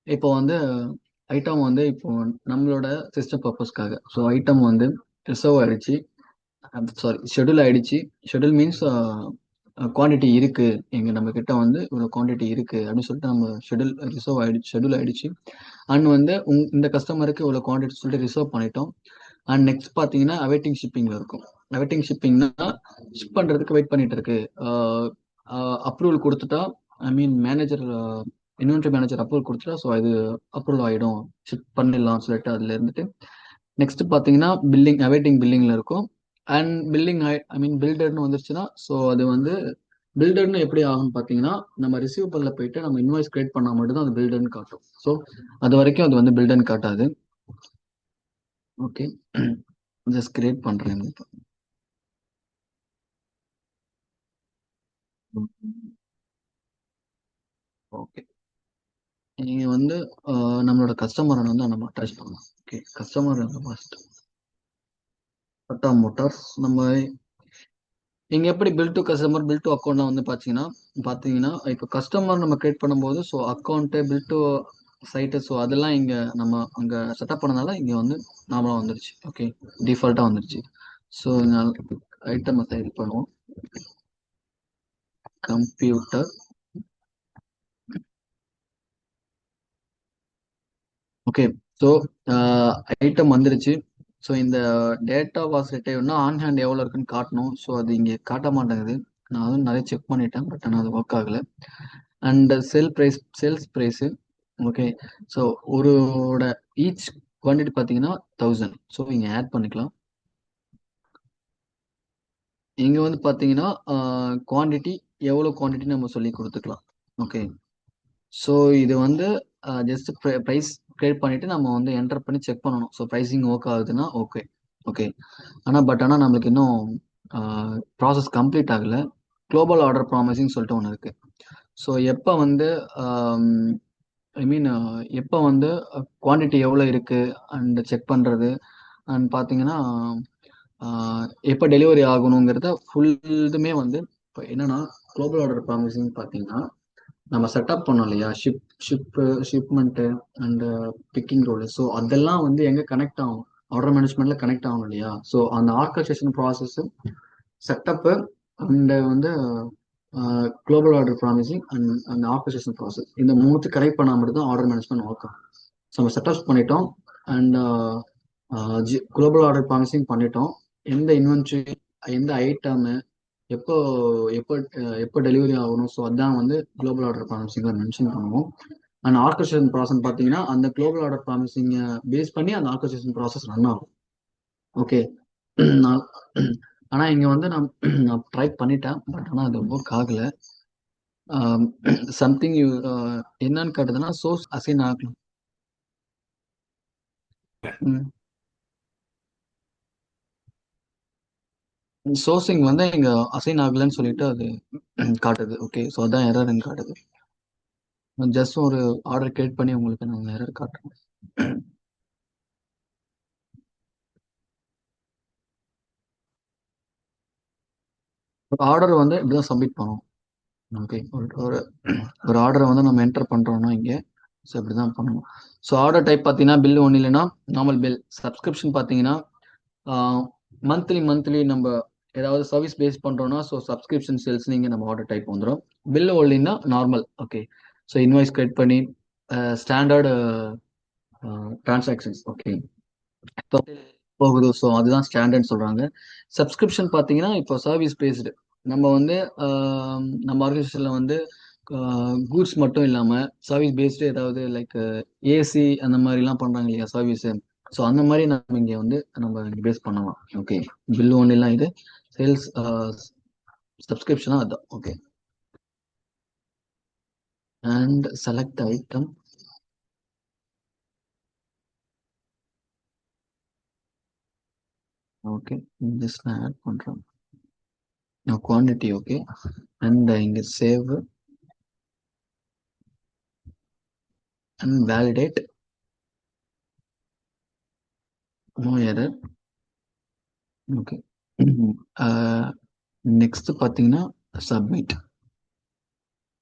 இப்போ வந்து ஐட்டம் வந்து இப்போ நம்மளோட சிஸ்டம் பர்பஸ்க்காக ஸோ ஐட்டம் வந்து ரிசர்வ் ஆயிடுச்சு, சாரி ஷெட்யூல் ஆயிடுச்சு. ஷெட்யூல் மீன்ஸ் குவான்டிட்டி இருக்கு, எங்க நம்ம கிட்ட வந்து இவ்வளோ குவான்டிட்டி இருக்கு அப்படின்னு சொல்லிட்டு நம்ம ஷெட்யூல் ஆயிடுச்சு. அண்ட் வந்து இந்த கஸ்டமருக்கு இவ்வளோ குவான்டிட்டி சொல்லிட்டு ரிசர்வ் பண்ணிட்டோம். அண்ட் நெக்ஸ்ட் பார்த்தீங்கன்னா அவைட்டிங் ஷிப்பிங்ல இருக்கும். அவைட்டிங் ஷிப்பிங்னா ஷிப் பண்றதுக்கு வெயிட் பண்ணிட்டு இருக்கு. அப்ரூவல் கொடுத்துட்டா ஐ மீன் இன்வென்ட்ரி மேனேஜர் அப்ரூவல் கொடுத்துட்டா ஸோ இது அப்ரூவல் ஆகிடும், ஷிப் பண்ணிடலாம் சொல்லிட்டு அதில் இருந்துட்டு நெக்ஸ்ட் பார்த்தீங்கன்னா பில்லிங், அவைட்டிங் பில்லிங்ல இருக்கும். அண்ட் பில்லிங் ஐ மீன் பில்டர்னு வந்துருச்சுன்னா ஸோ அது வந்து பில்டர்னு எப்படி ஆகும்னு பார்த்தீங்கன்னா நம்ம ரிசீவபிளில் போயிட்டு நம்ம இன்வாய்ஸ் கிரியேட் பண்ணால் மட்டும்தான் அது பில்டர்னு காட்டும். ஸோ அது வரைக்கும் அது வந்து பில்டர்னு காட்டாது. ஓகே, ஜஸ்ட் கிரியேட் பண்ணுறேன். ஓகே, நீங்க வந்து நம்மளோட கஸ்டமரை வந்து நம்ம அட்டாச் பண்ணலாம். Okay, customer first Tata Motors. நம்ம இங்க எப்படி bill to customer bill to அக்கௌண்ட்லாம் வந்து பார்த்தீங்கன்னா இப்போ கஸ்டமர் நம்ம கிரியேட் பண்ணும்போது so account bill to site so அதெல்லாம் இங்கே நம்ம அங்கே செட்டப் பண்ணனால இங்கே வந்து நார்மலாக வந்துருச்சு. ஓகே, டிஃபால்ட்டாக வந்துருச்சு. ஸோ ஐட்டம் இது பண்ணுவோம். கம்ப்யூட்டர் ஓகே, ஸோ ஐட்டம் வந்துருச்சு. ஸோ இந்த டேட்டா வாஸ் ரிட்டைவ்னா ஆன் ஹேண்ட் எவ்வளோ இருக்குன்னு காட்டணும். ஸோ அது இங்கே காட்ட மாட்டேங்குது. நான் அதுவும் நிறைய செக் பண்ணிட்டேன், பட் ஆனால் அது ஒர்க் ஆகலை. And sales price okay. So ஒருவோட ஈச் குவான்டிட்டி பார்த்தீங்கன்னா 1000. ஸோ இங்கே ஆட் பண்ணிக்கலாம். இங்கே வந்து பார்த்தீங்கன்னா குவான்டிட்டி எவ்வளோ குவான்டிட்டி நம்ம சொல்லி கொடுத்துக்கலாம். ஓகே, ஸோ இது வந்து ஜஸ்ட் ப்ரைஸ் கிரியேட் பண்ணிட்டு நம்ம வந்து என்டர் பண்ணி செக் பண்ணணும். ஸோ ப்ரைஸிங் ஒர்க் ஆகுதுன்னா ஓகே. ஓகே, ஆனால் நம்மளுக்கு இன்னும் ப்ராசஸ் கம்ப்ளீட் ஆகலை. குளோபல் ஆர்டர் ப்ராமிசிங் சொல்லிட்டு ஒன்று இருக்கு. ஸோ எப்போ வந்து ஐ மீன் எப்போ வந்து குவான்டிட்டி எவ்வளோ இருக்கு அண்ட் செக் பண்ணுறது அண்ட் பார்த்தீங்கன்னா எப்போ டெலிவரி ஆகணுங்கிறத ஃபுல் இதுமே வந்து இப்போ என்னன்னா குளோபல் ஆர்டர் ப்ராமிசிங் பார்த்தீங்கன்னா நம்ம செட்டப் பண்ணோம் இல்லையா shipment and picking role. So அதெல்லாம் வந்து எங்கே கனெக்ட் ஆகும், ஆர்டர் மேனேஜ்மெண்ட்ல கனெக்ட் ஆகணும் இல்லையா. ஸோ அந்த ஆர்கனைசேஷன் ப்ராசஸ் செட்டப்பு அண்ட் வந்து குளோபல் ஆர்டர் ப்ராமிசிங் அண்ட் அந்த ஆர்கனைசேஷன் ப்ராசஸ் இந்த மூணுத்து கனெக்ட் பண்ணால் மட்டும் தான் ஆர்டர் மேனேஜ்மெண்ட் ஒர்க் ஆகும். ஸோ நம்ம செட்டப்ஸ் பண்ணிட்டோம் அண்ட் குளோபல் ஆர்டர் ப்ராமிசிங் பண்ணிட்டோம். எந்த இன்வென்ட்ரி எந்த ஐட்டமு எப்போ எப்போ எப்போ டெலிவரி ஆகணும் ஸோ அதான் வந்து குளோபல் ஆர்டர் ப்ராமிசிங்கை மென்ஷன் பண்ணுவோம். அண்ட் ஆர்கனைசேஷன் ப்ராசஸ் பார்த்தீங்கன்னா அந்த குளோபல் ஆர்டர் ப்ராமிசிங்கை பேஸ் பண்ணி அந்த ஆர்கனைசேஷன் ப்ராசஸ் ரன் ஆகும். ஓகே, நான் ஆனால் இங்கே வந்து நான் ட்ரை பண்ணிட்டேன், பட் ஆனால் அது ஒர்க் ஆகலை. சம்திங் என்னன்னு காட்டுதுன்னா சோர்ஸ் அசைன் ஆகலாம். ம். சோர்சிங் வந்து இங்க அசைன் ஆகலன்னு சொல்லிட்டு அது காட்டுது. ஓகே, ஸோ அதான் எரர்ன்னு காட்டுது. ஜஸ்ட் ஒரு ஆர்டர் கிரியேட் பண்ணி உங்களுக்கு நாங்கள் எரர் காட்டுறோம். ஒரு ஆர்டர் வந்து இப்படிதான் சப்மிட் பண்ணணும். ஓகே, ஒரு ஒரு ஒரு ஆர்டரை வந்து நம்ம என்டர் பண்றோம்னா இங்கே, ஸோ இப்படி தான் பண்ணணும். ஸோ ஆர்டர் டைப் பார்த்தீங்கன்னா பில் ஒன்றும் இல்லைன்னா நார்மல் பில். சப்ஸ்கிரிப்ஷன் பார்த்தீங்கன்னா மந்த்லி மந்த்லி நம்ம ஏதாவது சர்வீஸ் பேஸ் பண்றோம்னா ஸோ சப்ஸ்கிரிப்ஷன் சேல்ஸ் நீங்கள் நம்ம ஆர்டர் டைப் வந்துடும். பில் ஒன்லின்னா normal. Okay, so invoice create பண்ணி ஸ்டாண்டர்டு டிரான்சாக்ஷன்ஸ். ஓகே, இப்போ போகுது. ஸோ அதுதான் ஸ்டாண்டர்ட் சொல்றாங்க. சப்ஸ்கிரிப்ஷன் பார்த்தீங்கன்னா இப்போ சர்வீஸ் பேஸ்டு. நம்ம வந்து நம்ம ஆர்கனைசேஷன்ல வந்து கூட்ஸ் மட்டும் இல்லாம சர்வீஸ் பேஸ்டு ஏதாவது லைக் ஏசி அந்த மாதிரிலாம் பண்றாங்க இல்லையா சர்வீஸ். ஸோ அந்த மாதிரி நம்ம இங்க வந்து நம்ம பேஸ் பண்ணலாம். ஓகே, பில் ஒன்ல எல்லாம் இது சேல்ஸ் சப்ஸ்கிரிப்ஷனா அதான். Okay, and select item. Okay, just நான் ஆட் பண்றேன் குவான்டிட்டி. ஓகே, அண்ட் இங்க save and validate. No error. Okay, next பார்த்தீங்கன்னா சப்மிட்.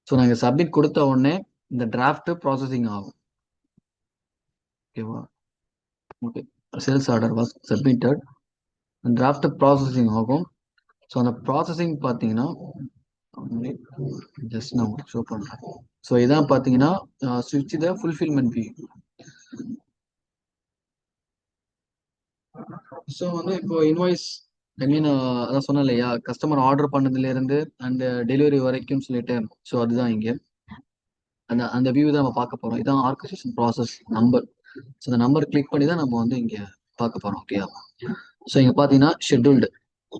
ஸோ நாங்கள் சப்மிட் கொடுத்த உடனே இந்த டிராஃப்ட் ப்ராசஸிங் ஆகும். ஓகேவா? Okay, sales order was submitted. Draft processing ஆகும். ஸோ அந்த ப்ராசஸிங் பார்த்தீங்கன்னா ஜஸ்ட் நான் உங்களுக்கு ஷோ பண்ணுறேன். ஸோ இதான் பார்த்தீங்கன்னா ஸ்விட்ச் த ஃபுல்ஃபில்மெண்ட் வியூ. ஸோ வந்து இப்போ இன்வாய்ஸ் ஐ மீன் அதான் சொன்னேன் இல்லையா கஸ்டமர் ஆர்டர் பண்ணதுல இருந்து அண்ட் டெலிவரி வரைக்கும் சொல்லிட்டு. ஸோ அதுதான் இங்கே அந்த அந்த வியூ தான் நம்ம பார்க்க போறோம். இதான் ஆர்கனைசேஷன் ப்ராசஸ் நம்பர். ஸோ இந்த நம்பர் கிளிக் பண்ணி தான் நம்ம வந்து இங்க பார்க்க போறோம். ஓகே, ஸோ இங்க பாத்தீங்கன்னா ஷெட்யூல்டு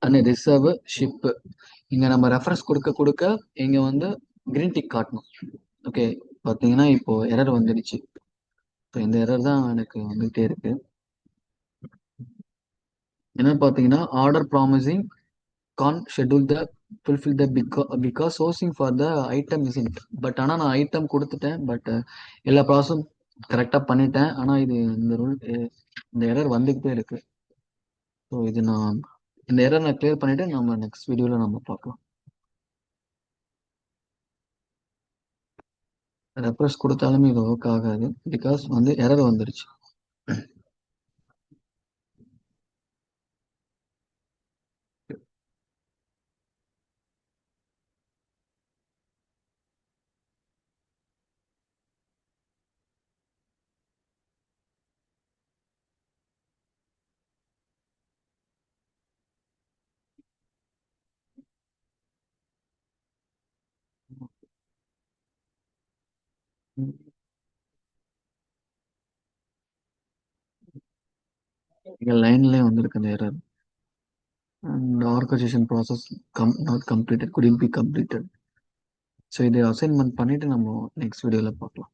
அண்ட் ரிசர்வ் ஷிப். இங்க நம்ம ரெஃபரன்ஸ் கொடுக்க கொடுக்க இங்க வந்து கிரீன் டிக் காட்டணும். ஓகே, பாத்தீங்கன்னா இப்போ எரர் வந்துடுச்சு. ஸோ இந்த எரர் தான் எனக்கு வந்துகிட்டே இருக்கு. என்ன பாத்தீங்கன்னா order promising can schedule the fulfill the because sourcing for the item is in. But ஆனால் நான் ஐட்டம் கொடுத்துட்டேன். பட் எல்லா ப்ராசஸும் கரெக்டாக பண்ணிட்டேன். ஆனால் இது இந்த ரூல் இந்த எரர் வந்துக்கிட்டே இருக்கு. ஸோ இது நான் இந்த எரர் நான் கிளியர் பண்ணிட்டு நம்ம நெக்ஸ்ட் வீடியோவில் நம்ம பார்க்கலாம். ரெஃப்ரெஷ் கொடுத்தாலுமே இது ஒர்க் ஆகாது பிகாஸ் வந்து எரர் வந்துருச்சு. இங்கே லைன்லேயே வந்திருக்கு அந்த error. And organisation process not completed couldn't be completed. So இதை அசைன்மெண்ட் பண்ணிட்டு நம்ம நெக்ஸ்ட் வீடியோவில் பார்க்கலாம்.